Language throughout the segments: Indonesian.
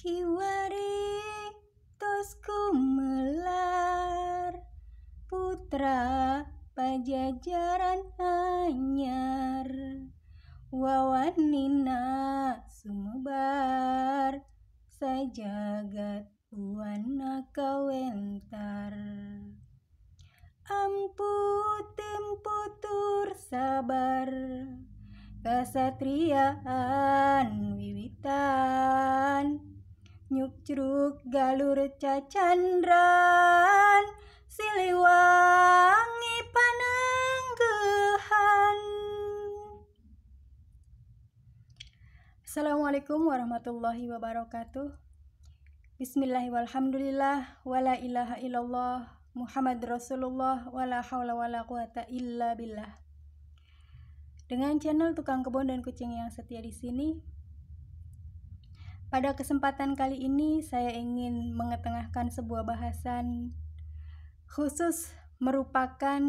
Kiwari tosku melar, putra pajajaran anyar, wawanina sumebar, sajagat buana kawentar. Ampu temputur sabar, kasatriaan wiwitan, nyukcruk galur cacandran, Siliwangi pananggehan. Assalamualaikum warahmatullahi wabarakatuh. Bismillahirrahmanirrahim. Wala ilaha illallah Muhammad Rasulullah wala haula wala quwata illa billah. Dengan channel Tukang Kebun dan Kucing yang setia di sini, pada kesempatan kali ini saya ingin mengetengahkan sebuah bahasan khusus merupakan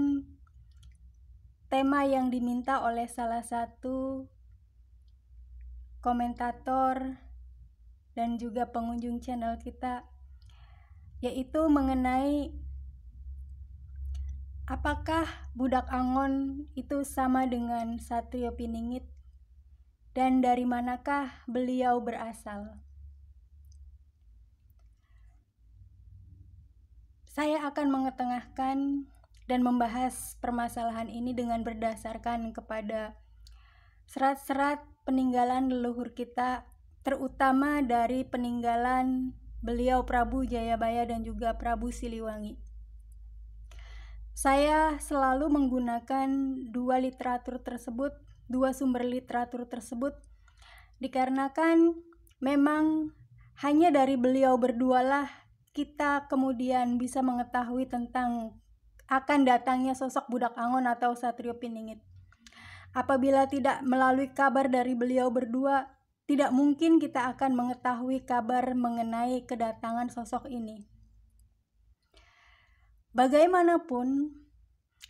tema yang diminta oleh salah satu komentator dan juga pengunjung channel kita, yaitu mengenai apakah Budak Angon itu sama dengan Satrio Piningit dan dari manakah beliau berasal. Saya akan mengetengahkan dan membahas permasalahan ini dengan berdasarkan kepada serat-serat peninggalan leluhur kita, terutama dari peninggalan beliau Prabu Jayabaya dan juga Prabu Siliwangi. Saya selalu menggunakan dua sumber literatur tersebut dikarenakan memang hanya dari beliau berdualah kita kemudian bisa mengetahui tentang akan datangnya sosok Budak Angon atau Satrio Piningit. Apabila tidak melalui kabar dari beliau berdua, tidak mungkin kita akan mengetahui kabar mengenai kedatangan sosok ini. Bagaimanapun,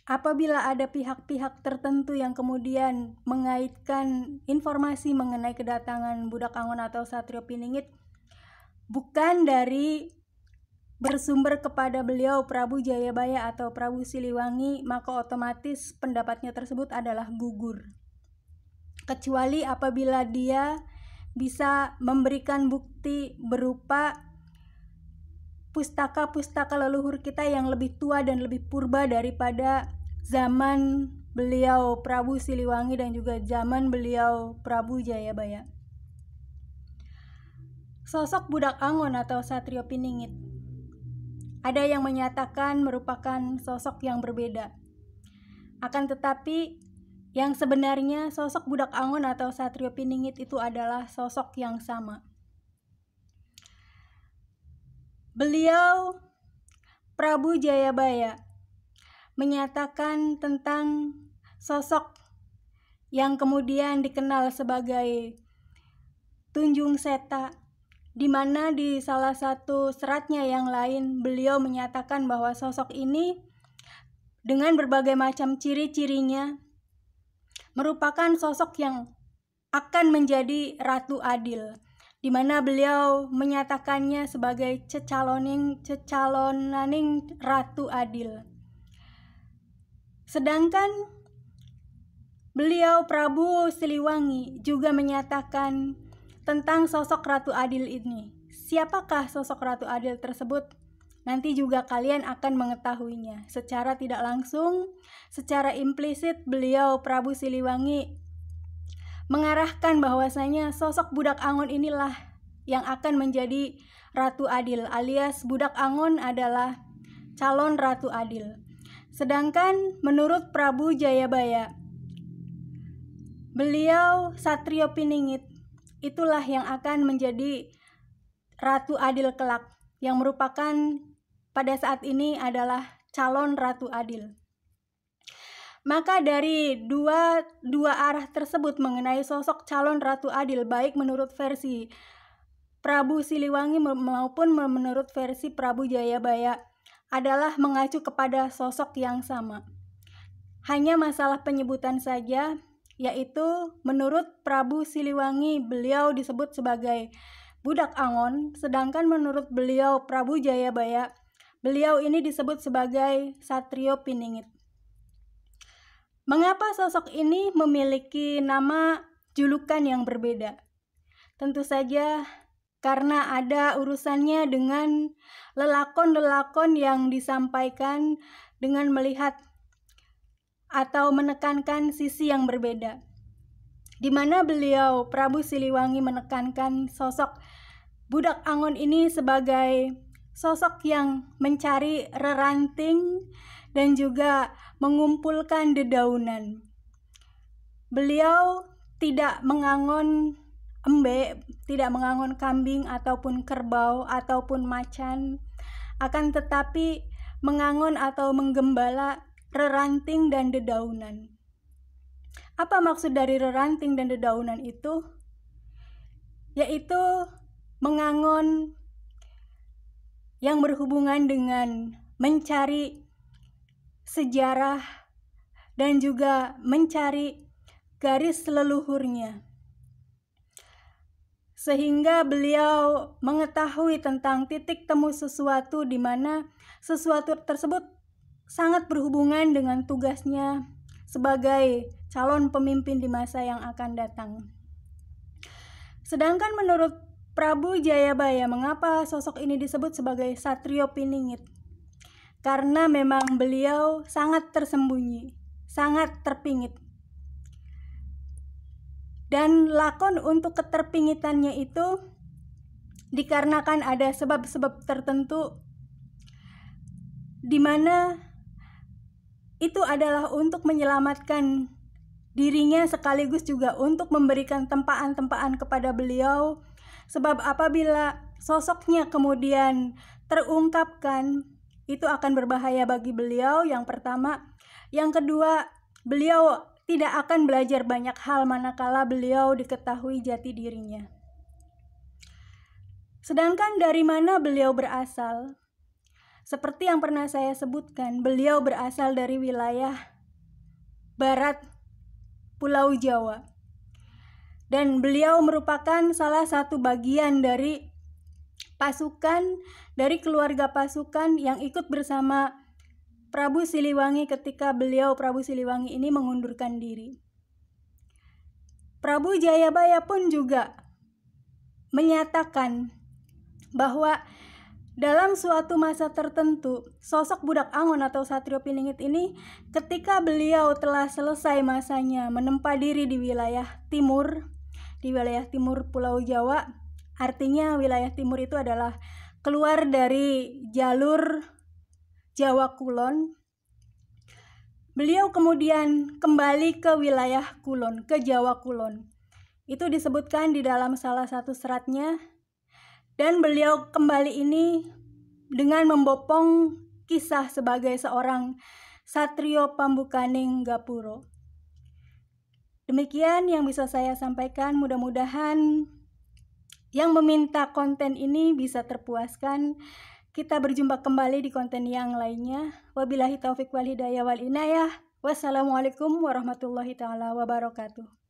apabila ada pihak-pihak tertentu yang kemudian mengaitkan informasi mengenai kedatangan Budak Angon atau Satrio Piningit bukan dari bersumber kepada beliau Prabu Jayabaya atau Prabu Siliwangi, maka otomatis pendapatnya tersebut adalah gugur. Kecuali apabila dia bisa memberikan bukti berupa pustaka-pustaka leluhur kita yang lebih tua dan lebih purba daripada zaman beliau Prabu Siliwangi dan juga zaman beliau Prabu Jayabaya. Sosok Budak Angon atau Satrio Piningit, ada yang menyatakan merupakan sosok yang berbeda. Akan tetapi, yang sebenarnya sosok Budak Angon atau Satrio Piningit itu adalah sosok yang sama. Beliau, Prabu Jayabaya, menyatakan tentang sosok yang kemudian dikenal sebagai Tunjung Seta, di mana di salah satu seratnya yang lain beliau menyatakan bahwa sosok ini dengan berbagai macam ciri-cirinya merupakan sosok yang akan menjadi Ratu Adil, di mana beliau menyatakannya sebagai cecaloning Ratu Adil. Sedangkan beliau Prabu Siliwangi juga menyatakan tentang sosok Ratu Adil ini. Siapakah sosok Ratu Adil tersebut? Nanti juga kalian akan mengetahuinya. Secara tidak langsung, secara implisit beliau Prabu Siliwangi mengarahkan bahwasanya sosok Budak Angon inilah yang akan menjadi Ratu Adil, alias Budak Angon adalah calon Ratu Adil. Sedangkan menurut Prabu Jayabaya, beliau Satrio Piningit itulah yang akan menjadi Ratu Adil kelak, yang merupakan pada saat ini adalah calon Ratu Adil. Maka dari dua arah tersebut mengenai sosok calon Ratu Adil, baik menurut versi Prabu Siliwangi maupun menurut versi Prabu Jayabaya, adalah mengacu kepada sosok yang sama. Hanya masalah penyebutan saja, yaitu menurut Prabu Siliwangi beliau disebut sebagai budak Angon, sedangkan menurut beliau Prabu Jayabaya, beliau ini disebut sebagai Satrio Piningit. Mengapa sosok ini memiliki nama julukan yang berbeda? Tentu saja karena ada urusannya dengan lelakon-lelakon yang disampaikan dengan melihat atau menekankan sisi yang berbeda, di mana beliau Prabu Siliwangi menekankan sosok budak Angon ini sebagai sosok yang mencari reranting dan juga mengumpulkan dedaunan. Beliau tidak mengangon embe, tidak mengangon kambing ataupun kerbau ataupun macan, akan tetapi mengangon atau menggembala reranting dan dedaunan. Apa maksud dari reranting dan dedaunan itu? Yaitu mengangon yang berhubungan dengan mencari sejarah dan juga mencari garis leluhurnya, sehingga beliau mengetahui tentang titik temu sesuatu di mana sesuatu tersebut sangat berhubungan dengan tugasnya sebagai calon pemimpin di masa yang akan datang. Sedangkan menurut Prabu Jayabaya, mengapa sosok ini disebut sebagai Satrio Piningit? Karena memang beliau sangat tersembunyi, sangat terpingit. Dan lakon untuk keterpingitannya itu dikarenakan ada sebab-sebab tertentu di mana itu adalah untuk menyelamatkan dirinya sekaligus juga untuk memberikan tempaan-tempaan kepada beliau, sebab apabila sosoknya kemudian terungkapkan itu akan berbahaya bagi beliau, yang pertama. Yang kedua, beliau tidak akan belajar banyak hal manakala beliau diketahui jati dirinya. Sedangkan dari mana beliau berasal? Seperti yang pernah saya sebutkan, beliau berasal dari wilayah barat Pulau Jawa. Dan beliau merupakan salah satu bagian dari pasukan, dari keluarga pasukan yang ikut bersama Prabu Siliwangi ketika beliau Prabu Siliwangi ini mengundurkan diri. Prabu Jayabaya pun juga menyatakan bahwa dalam suatu masa tertentu, sosok budak Angon atau Satrio Piningit ini ketika beliau telah selesai masanya menempa diri di wilayah timur Pulau Jawa, artinya wilayah timur itu adalah keluar dari jalur Jawa Kulon. Beliau kemudian kembali ke wilayah Kulon, ke Jawa Kulon. Itu disebutkan di dalam salah satu seratnya. Dan beliau kembali ini dengan membopong kisah sebagai seorang Satrio Pambukaning Gapuro. Demikian yang bisa saya sampaikan, mudah-mudahan yang meminta konten ini bisa terpuaskan. Kita berjumpa kembali di konten yang lainnya. Wabillahi taufiq wal hidayah wal inayah. Wassalamualaikum warahmatullahi taala wabarakatuh.